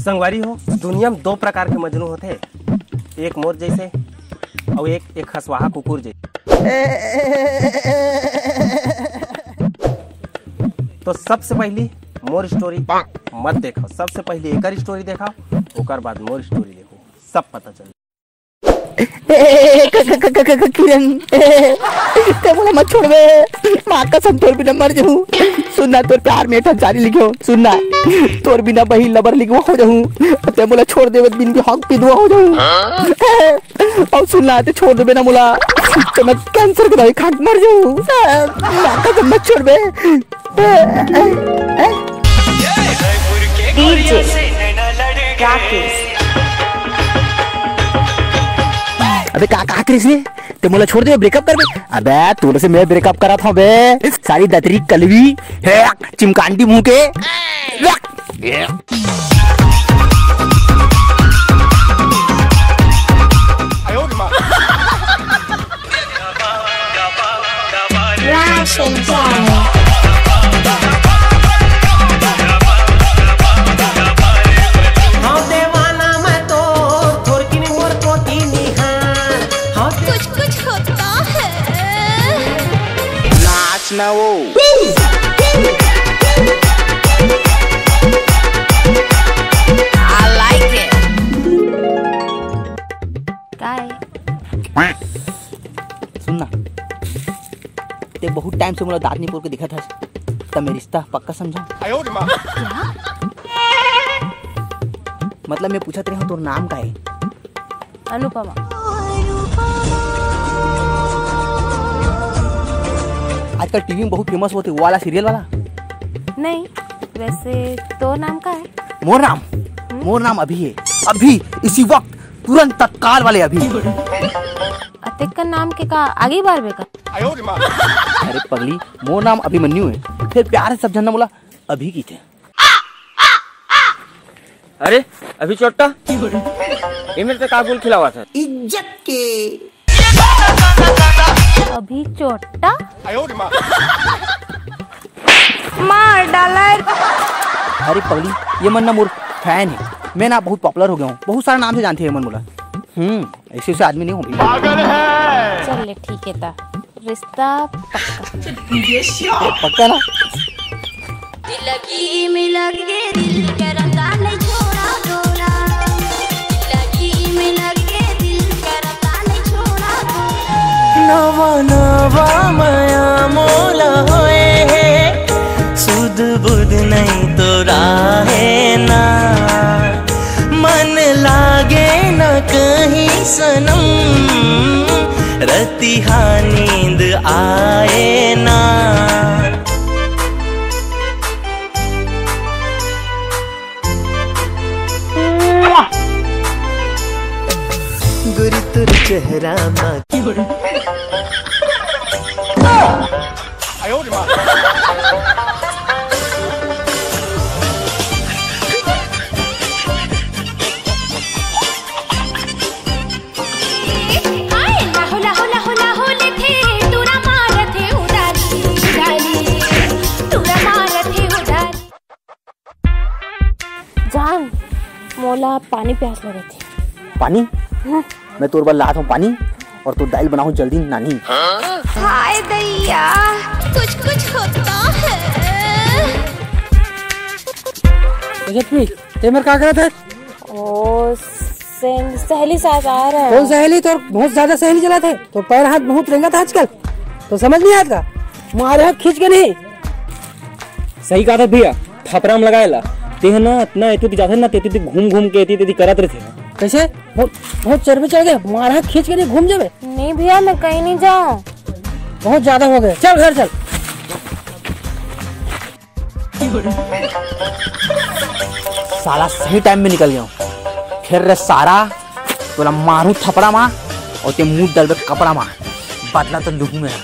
संगवारी हो, दुनिया में दो प्रकार के मजनू होते, एक मोर जैसे और एक खसवाहा कुकुर जैसे। तो सबसे पहली मोर स्टोरी मत देखो, सबसे पहले एक स्टोरी देखो, ओकर बाद मोर स्टोरी देखो, सब पता चल। किरण ते बोला मत छोड़ बे, माँ कसम तोर बिना मर जाऊं। सुनना तोर प्यार में जारी लिखो, सुनना तोर बिना बही लबर लिखवा हो जाऊं। ते बोला छोड़ दे बिन भी हक पिदवा हो जाऊं। और सुनना ते छोड़ दे बिना बोला तो मैं कैंसर की दवाई खा के मर जाऊं। माँ कसम मत छोड़ बे। डीजे राकेश। अबे का करिस रे, ते मोला छोड़ दे, ब्रेकअप कर बे। अबे तोरे से मैं ब्रेकअप करा था बे, सारी दतरी कलवी है चिमकांडी मुंह के। ना वो I like it. सुनना ते बहुत टाइम से मुझे दादनीपुर के दिखा था, तब मेरा रिश्ता पक्का समझा। मतलब मैं पूछा तेरे तो नाम का है? अनुपमा। आजकल टीवी में बहुत फेमस होते वो वाला सीरियल वाला। नहीं, वैसे तो नाम का है? मोर नाम अभी है, अभी इसी वक्त तुरंत तत्काल वाले अभी। अतिक का नाम के का आगे बार बेका। अरे पगली, मोर नाम अभिमन्यु है, फिर प्यार से सब जानना बोला अभी की थे। अरे अभी चोट्टा ये मेरे से काबुल खिला हुआ था इज्जत के। अभी चोट्टा मार डाला। अरे पगली, ये मन ना मोर फैन है, मैं ना बहुत पॉपुलर हो गया हूँ, बहुत सारा नाम से जानते हैं मन बोला। ऐसे ऐसे आदमी नहीं हो भी। चल ठीक है ता रिश्ता पक्का ना? लगी में लग गए दिल करता नहीं छोड़ा डोरा, लगी में लग गए दिल करता नहीं छोड़ा डोरा। नवा नवा माया मोला होए है, सुध बुध नहीं तो राहे ना, मन लागे न कहीं सनम, रतिहा नींद आए ना। गुरी तुर चेहरा माँ जान मोला पानी प्यास लगे थी। पानी? मैं तोर बार लात हूँ पानी और तू दाल बनाऊँ जल्दी नानी। हाय दैया, कुछ कुछ होता है। ते मेरे क्या कर रहा था? ओ सहेली साथ आ रहा है। कौन सहेली? तो बहुत ज्यादा सहेली चला थे तो पैर हाथ बहुत रेंगा था आजकल, तो समझ नहीं आता मारे हाथ खींच के नहीं। सही कहा था भैया, थपराम लगाएला ते ना इतना एती जाते ना तेती घूम घूम के एती करत रहे थे। कैसे? बहुत चर्बी चढ़ गए, मारे हाथ खींच के नहीं घूम जावे। नहीं भैया मैं कहीं नहीं जाऊँ, बहुत ज्यादा हो गए, चल घर चल। साला सही टाइम में निकल गया हूँ, फिर रे सारा बोला मारू थपड़ा माँ और ते मुंह डाल पे कपड़ा माँ, बदला तो लूटू मेरा।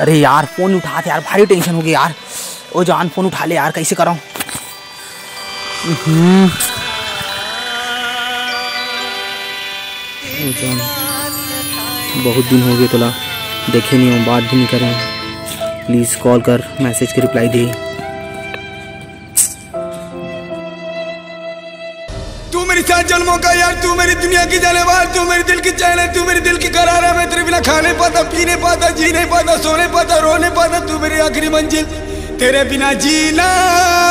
अरे यार फोन उठा यार, भारी टेंशन हो गई यार। ओ जान फोन उठा ले यार, कैसे कराऊं? बहुत दिन हो गए तोला देखे नहीं हूँ, बात भी नहीं करे। प्लीज़ कॉल कर, मैसेज की रिप्लाई दे। तू मेरी साथ जन्मों का यार, तू मेरी दुनिया की जाने वाल, तू मेरी दिल की चैन है, तू मेरी दिल की करार है। मैं तेरे बिना खा नहीं पाता, पी नहीं पाता, जी नहीं पाता, सो नहीं पाता, रो नहीं पाता, तू मेरी आखिरी मंजिल। तेरे बिना जीना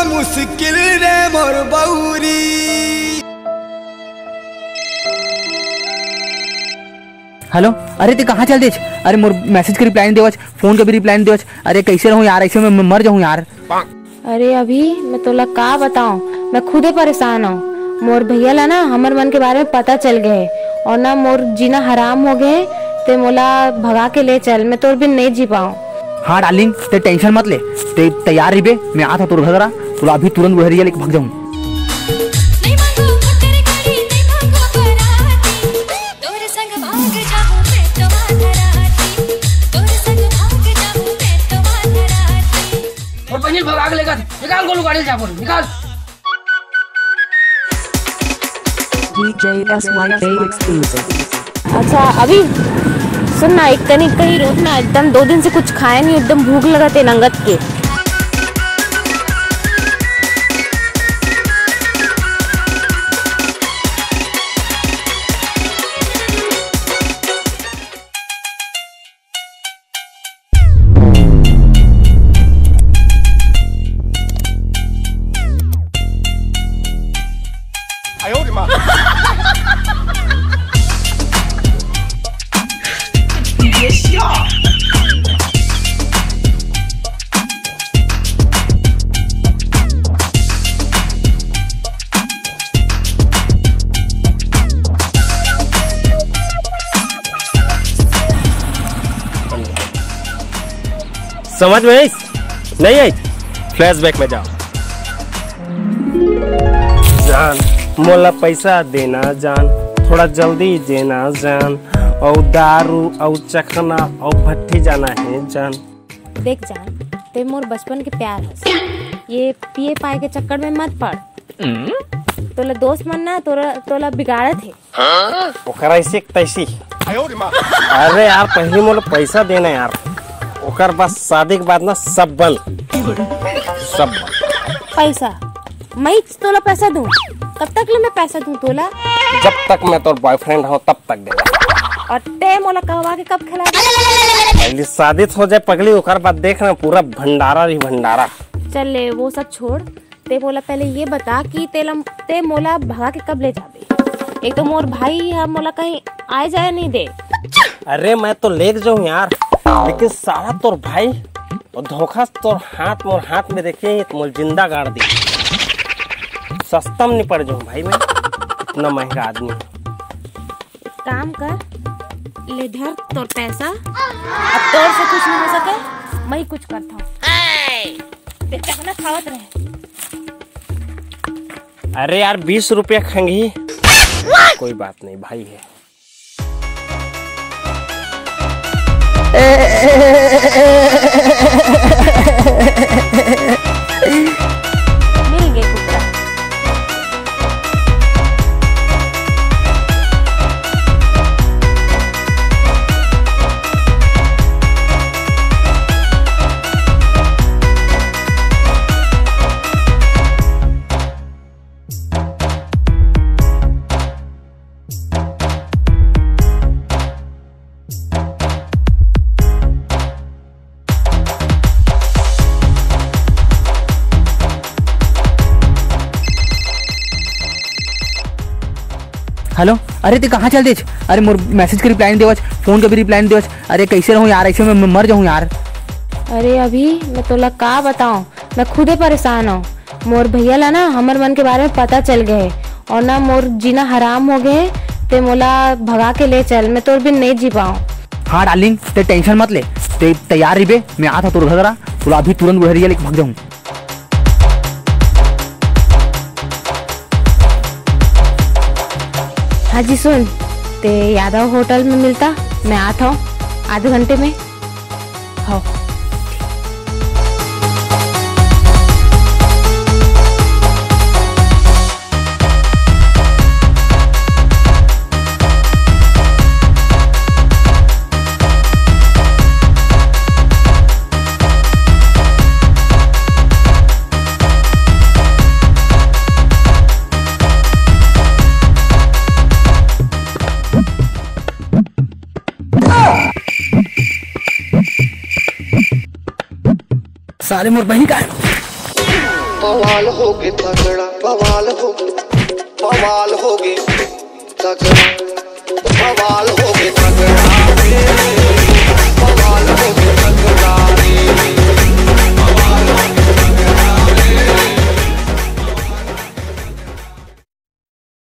मुश्किल रे मोर बहुरी। हेलो, अरे ते कहाँ चल देच? अरे मोर मैसेज के रिप्लाई नहीं देवच, फोन के भी रिप्लाई नहीं देवच। अरे कैसे रहूँ यार, ऐसे मैं मर जाऊँ यार। अरे अभी मैं तोला का बताऊं, मैं खुदे परेशान हूँ। मोर भैया ला ना हमर मन के बारे में पता चल गए और ना मोर जीना हराम हो गए। ते मोला भगा के ले चल, मैं तोर बिन नहीं जी पाऊँ। हाँ डार्लिंग, ते टेंशन मत ले, ते तैयार रही बे, मैं आता तोर घर तुला अभी तुरंत बहरिया लेके भाग जाऊँ। नहीं मांगो तेरे गाड़ी, नहीं मांगो बराती, तोरे संग भाग जाऊं मैं तो माधराती, तोरे संग भाग जाऊं मैं तो माधराती। और बनिल भगा के लेकर निकाल गोलू गाड़ी जा बोल निकाल। अच्छा अभी सुन ना, एक तनी कहीं रोक ना, एकदम 2 दिन से कुछ खाया नहीं, एकदम भूख लगा थे नंगत के। समझ में नहीं आई? फ्लैशबैक में जाओ। जान मोला पैसा देना जान, थोड़ा जल्दी देना जान, और दारू और चखना और भट्टी जाना है जान। देख जान, ते मोर बचपन के प्यार है, ये पिए पाए के चक्कर में मत पड़। तोला दोस्त मन ना तोला बिगाड़त है। ओकरा ऐसे तैसी। अरे यार पहले मोला पैसा देना यार, ओकर बाद शादी के बाद ना सब बंद, सब बंद। पैसा मैं तोला पैसा दूं? कब तक ले मैं पैसा दूं तोला? जब तक मैं तोर बॉयफ्रेंड हूँ तब तक दे। और ते मोला कहवा के कब खिला? पहले शादी हो जाए पगली, ओकर बाद देखना पूरा भंडारा ही भंडारा। चल ले वो सब छोड़, ते मोला पहले ये बता कि ते मोला भगा के कब ले जाबे? एक तो मोर भाई है, मोला कहीं आए जाए नहीं दे। अरे मैं तो ले जाऊँ यार, लेकिन सारा तोर भाई और धोखा तोर हाथ मोर हाथ में देखे तो मोर जिंदा गाड़ दी। सस्ता में नहीं पड़ जाऊँ भाई, मैं इतना महंगा आदमी। काम कर, ले धर तोर पैसा, अब तोर से कुछ नहीं हो सके, मैं कुछ करता हूँ। ते चखना खावत रहे। अरे यार 20 रुपया खंगी, कोई बात नहीं भाई है। मिल गए कुत्ता। हेलो, अरे ते कहाँ चल देच? अरे मोर मैसेज के रिप्लाई नहीं देवच, फोन के भी रिप्लाई नहीं देवच। अरे कैसे रहूँ यार, ऐसे मैं मर जाऊँ यार। अरे अभी मैं तोला का बताऊं, मैं खुदे परेशान हूँ। मोर भैया ला ना हमर मन के बारे में पता चल गए और ना मोर जीना हराम हो गए। ते मोला भगा के ले चल, मैं तोर बिन नहीं जी पाऊँ। हाँ डार्लिंग, ते टेंशन मत ले, ते तैयार रही बे, मैं आता तोर घर तुला अभी तुरंत बहरिया लेके भाग जाऊँ। हाँ जी सुन, ते यादव होटल में मिलता, मैं आता हूँ आधे घंटे में। हाँ सारे मोर बहन का बवाल हो गए तगड़ा, बवाल हो गए, बवाल हो गए तगड़ा, बवाल हो गए तगड़ा।